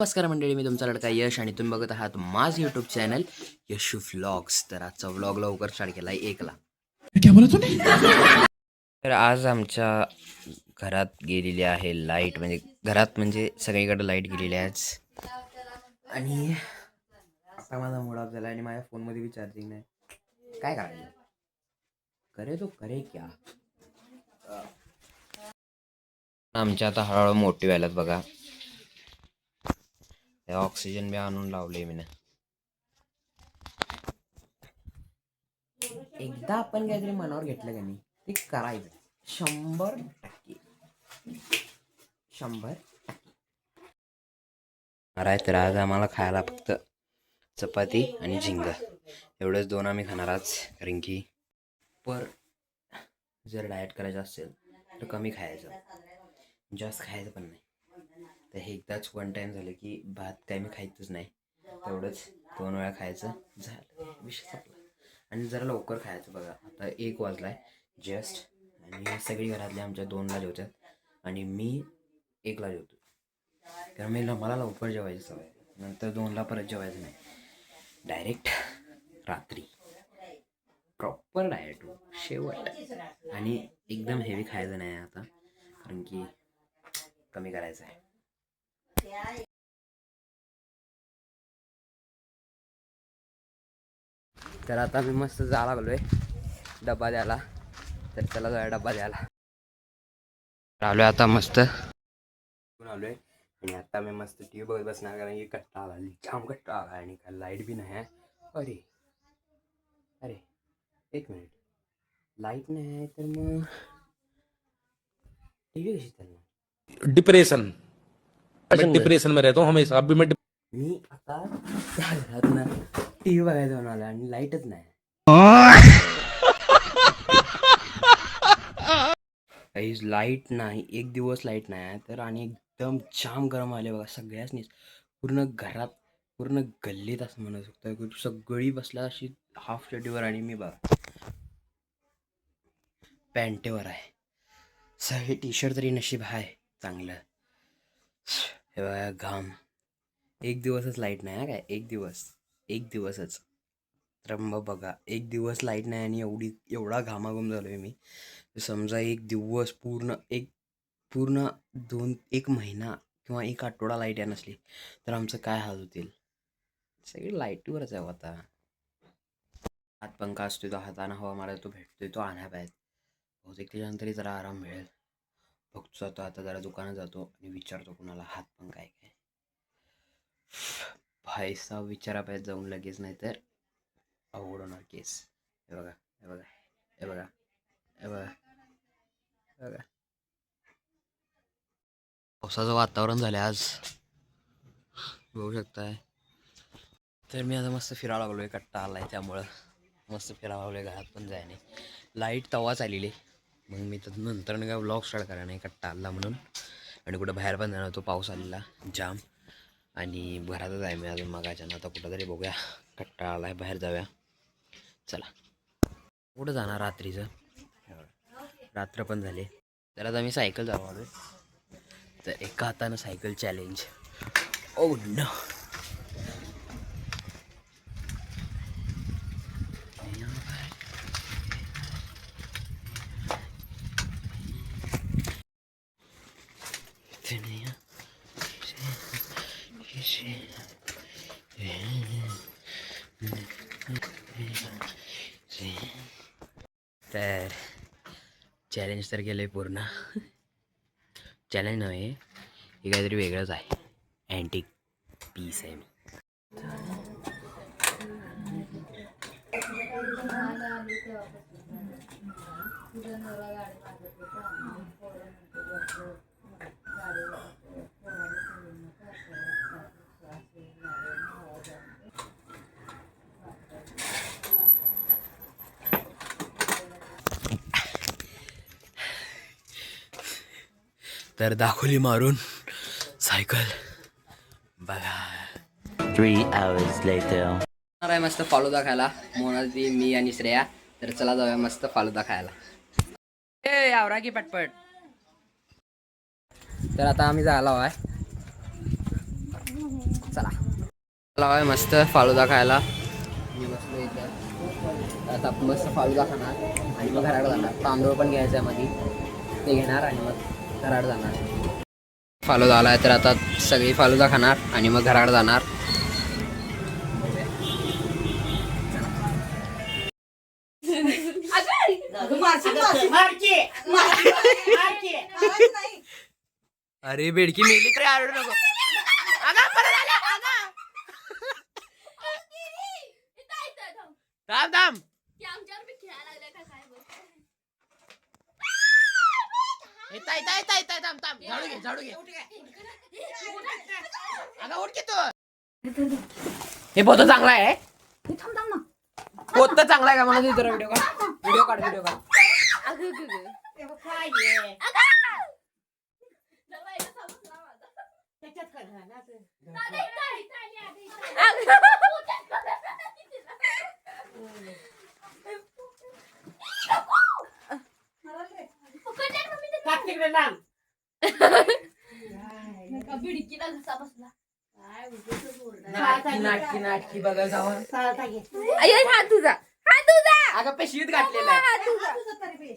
नमस्कार मंडळी, मी तुमचा लडका यश आणि तुम्ही बघत आहात माझं यूट्यूब चॅनल यशू व्लॉग्स. तर आजचा व्लॉग लवकर स्टार्ट केला 1ला. क्या बोला तूने? तर आज आमच्या घरात गेलेली आहे लाईट, म्हणजे घरात म्हणजे सगळीकडे लाईट गेलेली आहे आज. आणि आता माझा मूड ऑफ झाला आणि माझ्या फोनमध्ये बी चार्जिंग नाही. काय करायचं? करे तो करे क्या. आमच्या आता हळूहळू मोठी व्हायलात बघा. ऑक्सिजन बी आणून लावले मी ना. एकदा आपण काहीतरी मनावर घेतलं का नाही ते करायचं 100%. 100. तर आज आम्हाला खायला फक्त चपाती आणि झिंगा एवढंच दोन आम्ही खाणार आज. कारण की जर डाएट करायचं असेल तर कमी खायचं, जास्त खायचं पण नाही. तर हे एकदाच वन टाईम झालं की भात काय मी खायचंच नाही, तेवढंच 2 वेळा खायचं, झालं विषय संपला. आणि जरा लवकर खायचं बघा. आता 1 वाजलाय जस्ट आणि सगळी घरातले आमच्या 2ला जेवतात आणि मी 1ला जेवतो. कारण मला लवकर जेवायची सवय, नंतर 2ला परत जेवायचं नाही, डायरेक्ट रात्री प्रॉपर डाएट शेवट. आणि एकदम हेवी खायचं नाही आता, कारण की कमी करायचं आहे. तर आता मी मस्त जा लागलोय डब्बा द्यायला. तर चला जाऊया डब्बा द्यायला. आलोय आता मस्त आलोय आणि आता मी मस्त टी व्ही बघत बसणार, कारण की कट्टा आला, जाम कट्टा आला आणि काय लाईट बी नाही आहे. अरे अरे 1 मिनिट, लाईट नाही आहे तर मग टी व्ही कशी चालणार? डिप्रेशन मैं डिप्रेशन में रहता हूँ हमेशा. अभी मैं मी आता त्या घरात ना टी व्ही बघायचं म्हणाला आणि लाईटच नाही. काहीच लाईट नाही, 1 दिवस लाईट नाही आहे तर. आणि एकदम जाम गरम आले बघा सगळ्याचनीच, पूर्ण घरात, पूर्ण गल्लीत असं म्हणू शकतो. सगळी बसला अशी हाफ चड्डीवर आणि मी बघा पॅन्टेवर आहे. सगळे टी शर्ट तरी नशीब आहे चांगलं. हे बघा घाम. 1 दिवसच लाईट नाही काय, 1 दिवसच. तर मग बघा 1 दिवस लाईट नाही आणि एवढा घामाघूम झालो आहे मी. समजा 1 दिवस पूर्ण, एक महिना किंवा 1 आठवडा लाईट या नसली तर आमचं काय हाल होतील. सगळी लाईटीवरच आहे आता. हातपंखा असतो तो हाताने हवा मारायला, तो भेटतोय तो आणायला पाहिजे. बहुतेक त्याच्यानंतरही जरा आराम मिळेल. बघतो जातो आता जरा दुकानात जातो आणि विचारतो कुणाला हातपंखा आहे काय. भाईसा विचारा पाहिजे जाऊन लगेच, नाही तर अवघड होणार केस. हे बघा हे बघा हे बघा हे बघा हे बघा. पावसाचं वातावरण झालं आज, बघू शकताय. तर मी आता मस्त फिरायला लागलोय, कट्टा आलाय त्यामुळं मस्त फिरायला लागलोय. घरात पण जाय नाही, लाईट तवाच आलेली. मग मी तर नंतर काय व्लॉग स्टार्ट करा नाही, कट्टा आला म्हणून. आणि कुठं बाहेर पण जाणार होतो, पाऊस आलेला जाम. आणि घरातच आहे मी अजून मगाच्या. आता कुठं तरी बघूया, कट्टा आलाय, बाहेर जाऊया चला. कुठं जाणार रात्रीचं, रात्र पण झाले. तर आता मी सायकल चालवलोय. तर एका हातानं सायकल चॅलेंज. Oh no. तर चॅलेंज तर केलं आहे पूर्ण. चॅलेंज नव्हे, हे काहीतरी वेगळंच आहे. अँटिक पीस आहे मी. तर दाखवली मारून सायकल बघा. 3 hours later. आहे मस्त फालुदा खायला, मोनाली, मी आणि श्रेया. तर चला जाऊया मस्त फालुदा खायला. ए आवरा की पटपट. तर आता आम्ही झालो आहे. चला लावाय मस्त फालुदा खायला. मी बसलो इथं. आता आपण मस्त फालुदा खाणार आणि मग घराकडे जाणार. तांदूळ पण घ्यायचं आहे मध्ये, ते घेणार आणि मग घराकडे जाणार. फालुदा आलाय तर आता सगळी फालुदा खाणार आणि मग घराकडे जाणार. अरे बेडकी मेली तरी आरडू नको. थांब थांब. झाडू घे झाडू घे. उठ की तू. हे पोत चांगला आहे. पोत चांगला आहे का मला जरा व्हिडिओ काढ. व्हिडिओ काढ व्हिडिओ काढ. नाटकी नाटकी बघा जाऊन. हा तुझा अगं पेशवीत घातलेला आहे.